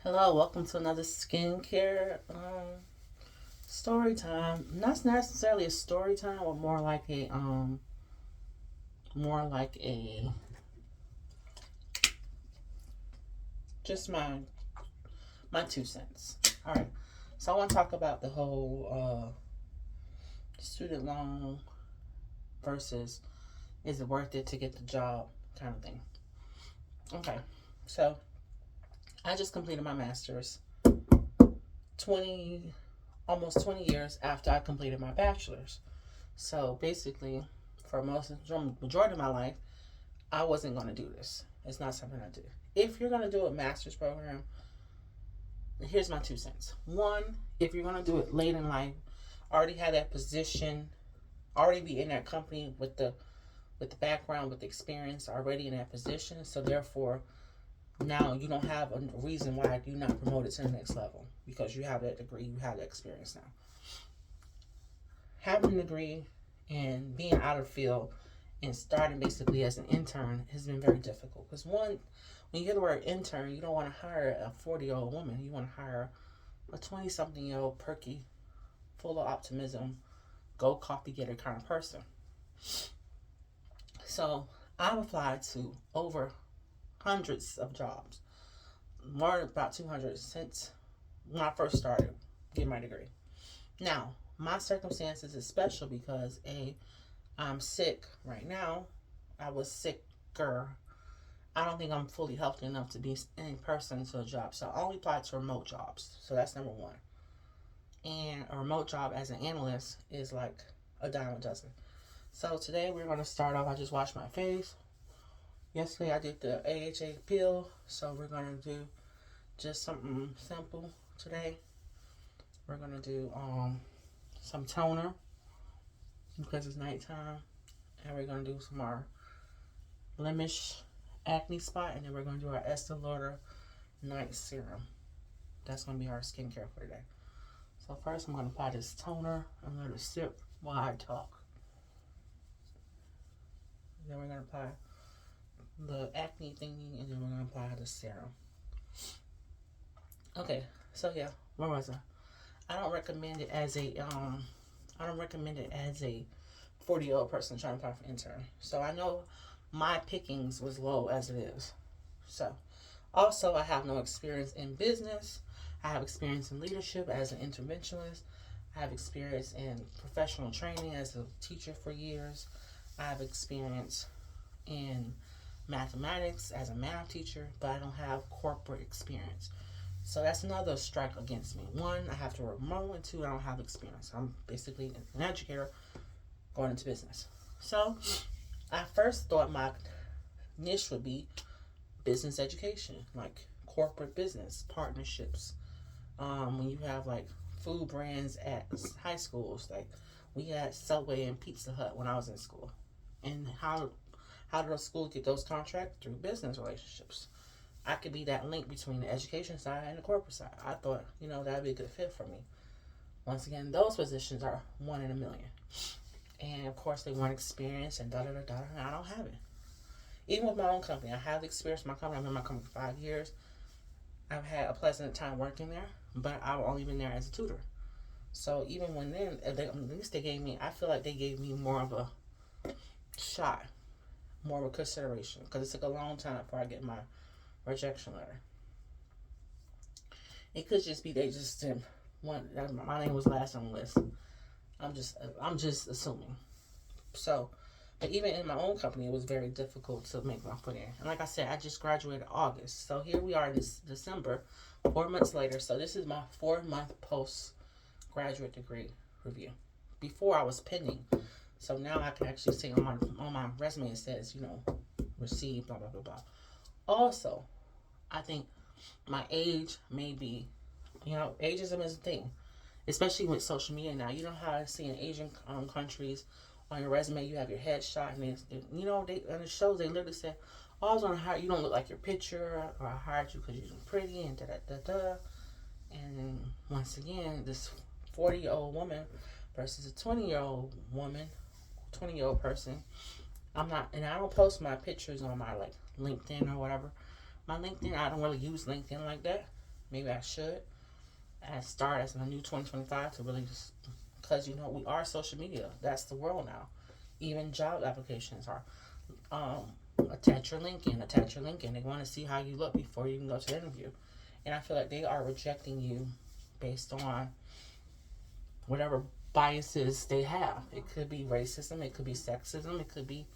Hello, welcome to another skincare story time. Not necessarily a story time, but more like a just my 2 cents. All right. So I want to talk about the whole student loan versus is it worth it to get the job kind of thing. Okay. So I just completed my master's 20 almost 20 years after I completed my bachelor's. So basically, for majority of my life, I wasn't going to do this. It's not something I do. If you're going to do a master's program, here's my 2 cents. One, if you're going to do it late in life, already have that position, already be in that company with the background, with the experience, already in that position. So therefore, now you don't have a reason why you're not promoted to the next level because you have that degree, you have that experience now. Having a degree and being out of the field and starting basically as an intern has been very difficult. Because one, when you hear the word intern, you don't want to hire a 40-year-old woman. You want to hire a 20-something-year-old perky, full of optimism, go coffee getter kind of person. So I've applied to over hundreds of jobs, more than about 200 since when I first started getting my degree. Now, my circumstances is special because I'm sick right now. I was sicker. I don't think I'm fully healthy enough to be in person to a job. So I only applied to remote jobs. So that's number one. And a remote job as an analyst is like a dime a dozen. So today we're going to start off. I just washed my face. Yesterday I did the AHA peel. So we're going to do just something simple today. We're going to do some toner because it's nighttime. And we're going to do some more blemish acne spot, and then we're going to do our Estee Lauder night serum. That's going to be our skincare for today. So first I'm going to apply this toner. I'm going to sip while I talk. Then we're going to apply the acne thingy, and then we're going to apply the serum. Okay, so yeah, where was I? I don't recommend it as a 40-year-old person trying to apply for intern. So I know my pickings was low as it is. So also I have no experience in business. I have experience in leadership as an interventionist. I have experience in professional training as a teacher for years. I have experience in mathematics as a math teacher, but I don't have corporate experience. So that's another strike against me. One, I have to work remote, and two, I don't have experience. I'm basically an educator going into business. So I first thought my niche would be business education, like corporate business partnerships. When you have like food brands at high schools, like we had Subway and Pizza Hut when I was in school, and how do those schools get those contracts through business relationships? I could be that link between the education side and the corporate side. I thought, that'd be a good fit for me. Once again, those positions are one in a million. And of course, they want experience and da da da da. And I don't have it. Even with my own company, I have experience with my company. I've been in my company for 5 years. I've had a pleasant time working there, but I've only been there as a tutor. So even when then, at least they gave me, I feel like they gave me more of a shot, more of a consideration, because it took a long time before I get my rejection letter. It could just be they just didn't want my name was last on the list. I'm just assuming. So, but even in my own company, it was very difficult to make my foot in. And like I said, I just graduated August, so here we are in this December, 4 months later. So this is my 4 month postgraduate degree review. Before I was pending, so now I can actually say on my resume it says received blah blah blah blah. Also, I think my age may be, ageism is a thing, especially with social media now. You know how I see in Asian countries on your resume you have your headshot, and they on the shows they literally say, "Oh, I was gonna hire you. Don't look like your picture, or I hired you because you're pretty," and da da da da. And once again, this 40-year-old woman versus a 20-year-old woman, 20-year-old person. I'm not, and I don't post my pictures on my like LinkedIn or whatever. My LinkedIn, I don't really use LinkedIn like that. Maybe I should start as a new 2025 to really just, because we are social media. That's the world now. Even job applications are attach your LinkedIn, attach your LinkedIn. They want to see how you look before you can go to the interview. And I feel like they are rejecting you based on whatever biases they have. It could be racism, it could be sexism, it could be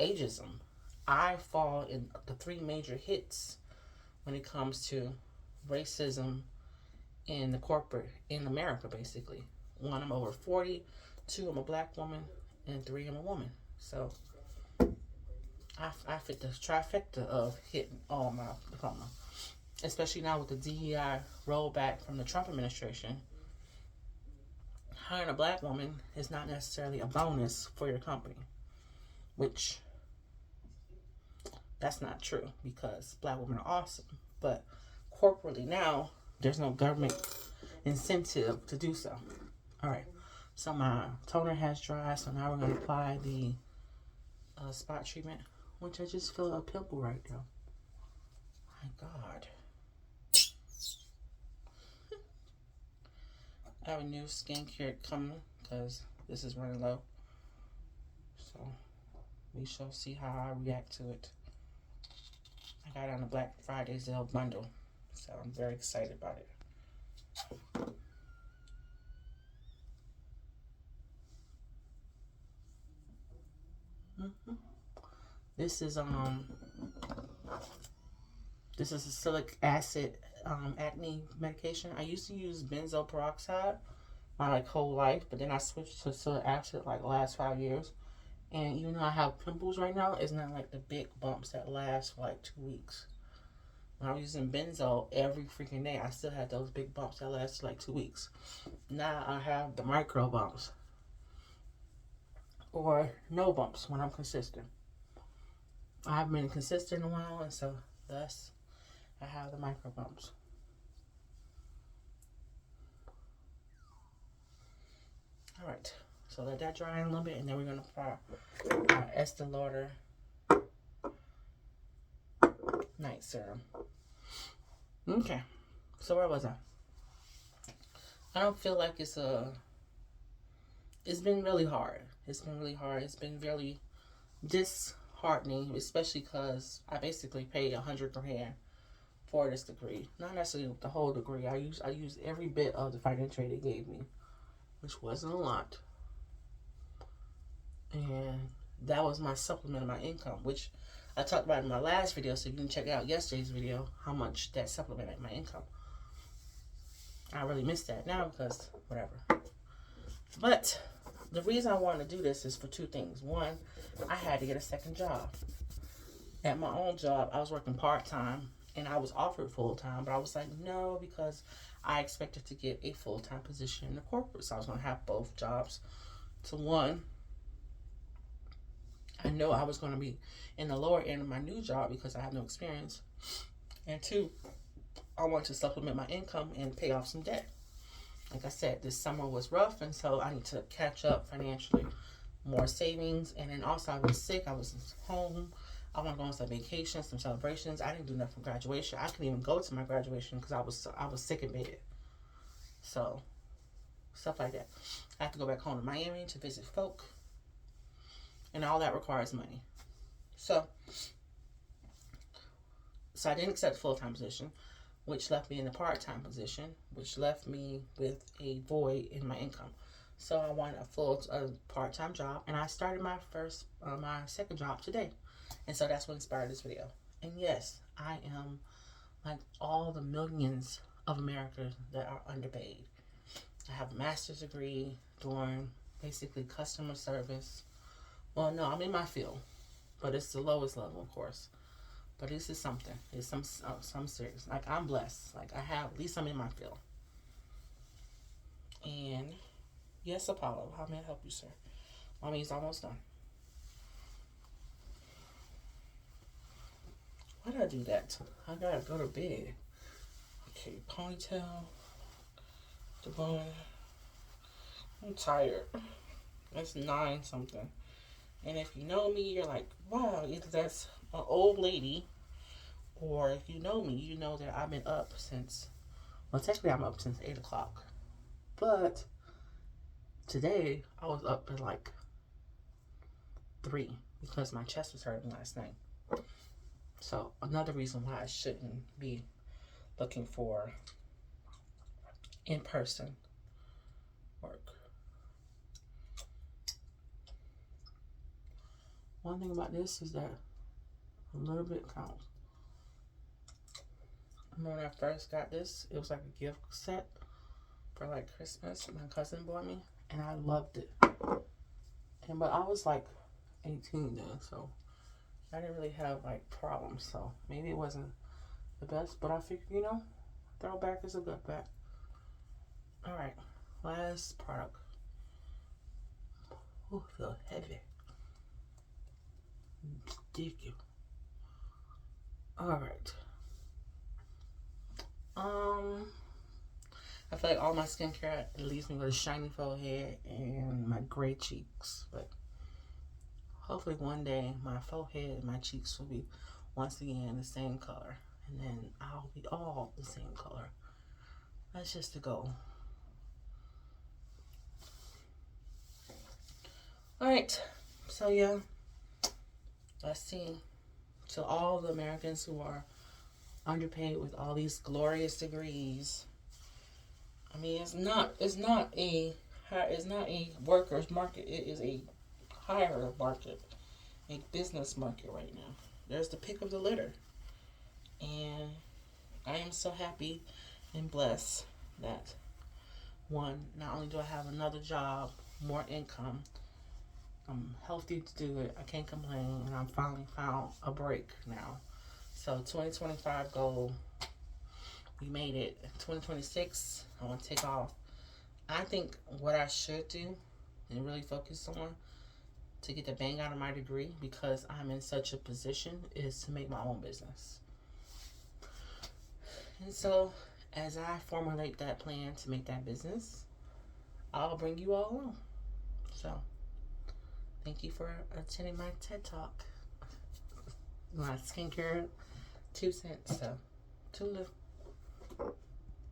ageism. I fall in the three major hits when it comes to racism in the corporate in America, basically. One, I'm over 40. Two, I'm a black woman. And three, I'm a woman. So I fit the trifecta of hitting all my diploma. Especially now with the DEI rollback from the Trump administration. Hiring a black woman is not necessarily a bonus for your company, which that's not true because black women are awesome. But corporately now, there's no government incentive to do so. All right, so my toner has dried, so now we're going to apply the spot treatment, which I just feel a pimple right now. My God. I have a new skincare coming because this is running low. So we shall see how I react to it. I got it on the Black Friday sale bundle, so I'm very excited about it. This is a salicylic acid acne medication. I used to use benzoyl peroxide my whole life, but then I switched to salicylic acid like the last 5 years. And even though I have pimples right now, it's not like the big bumps that last for like 2 weeks. When I was using benzoyl every freaking day, I still had those big bumps that lasted like 2 weeks. Now I have the micro bumps. Or no bumps when I'm consistent. I haven't been consistent in a while, and so thus I have the micro bumps. Alright, so let that dry in a little bit, and then we're going to apply our Estee Lauder night serum. Okay, so where was I? I don't feel like it's been really hard. It's been really hard. It's been really disheartening, especially because I basically paid $100,000 for this degree. Not necessarily the whole degree. I used every bit of the financial aid they gave me, which wasn't a lot. And that was my supplement of my income, which I talked about in my last video, so you can check out yesterday's video, how much that supplemented my income. I really missed that now because whatever. But the reason I wanted to do this is for two things. One, I had to get a second job. At my own job, I was working part-time, and I was offered full-time, but I was like, no, because I expected to get a full-time position in the corporate, so I was going to have both jobs. So one, I know I was going to be in the lower end of my new job because I have no experience. And two, I want to supplement my income and pay off some debt. Like I said, this summer was rough, and so I need to catch up financially. More savings, and then also I was sick. I was home. I want to go on some vacations, some celebrations. I didn't do nothing for graduation. I couldn't even go to my graduation because I was sick in bed. So, stuff like that. I have to go back home to Miami to visit folk, and all that requires money. So I didn't accept the full-time position, which left me in a part-time position, which left me with a void in my income. So I wanted a part-time job, and I started my second job today. And so that's what inspired this video. And yes, I am like all the millions of Americans that are underpaid. I have a master's degree doing basically customer service. Well, no, I'm in my field, but it's the lowest level, of course. But this is something. It's some serious. Like, I'm blessed. Like, at least I'm in my field. And yes, Apollo, how may I help you, sir? Mommy's almost done. Why did I do that? I gotta go to bed. Okay, ponytail. The bun. I'm tired. It's 9 something. And if you know me, you're like, wow, either that's an old lady, or if you know me, you know that I've been up since Well, technically, I'm up since 8 o'clock. But today, I was up at like 3 because my chest was hurting last night. So, another reason why I shouldn't be looking for in-person work. One thing about this is that a little bit counts. I remember when I first got this, it was like a gift set for like Christmas. My cousin bought me, and I loved it. But I was like 18 then, so I didn't really have like problems. So maybe it wasn't the best, but I figured, throwback is a good bet. All right, last product. Ooh, I feel heavy. Sticky. All right. I feel like all my skincare leaves me with a shiny forehead and my gray cheeks, but hopefully one day my forehead and my cheeks will be once again the same color, and then I'll be all the same color. That's just the goal. All right, so yeah, let's see. To all the Americans who are underpaid with all these glorious degrees, I mean, it's not a workers market. It is a higher market, a business market right now. There's the pick of the litter, and I am so happy and blessed that one, not only do I have another job, more income, I'm healthy to do it. I can't complain, and I'm finally found a break now. So 2025 goal, we made it. 2026, I want to take off. I think what I should do and really focus on to get the bang out of my degree, because I'm in such a position, is to make my own business. And so as I formulate that plan to make that business, I'll bring you all along. So thank you for attending my TED Talk. My skincare 2 cents. So, toodaloo.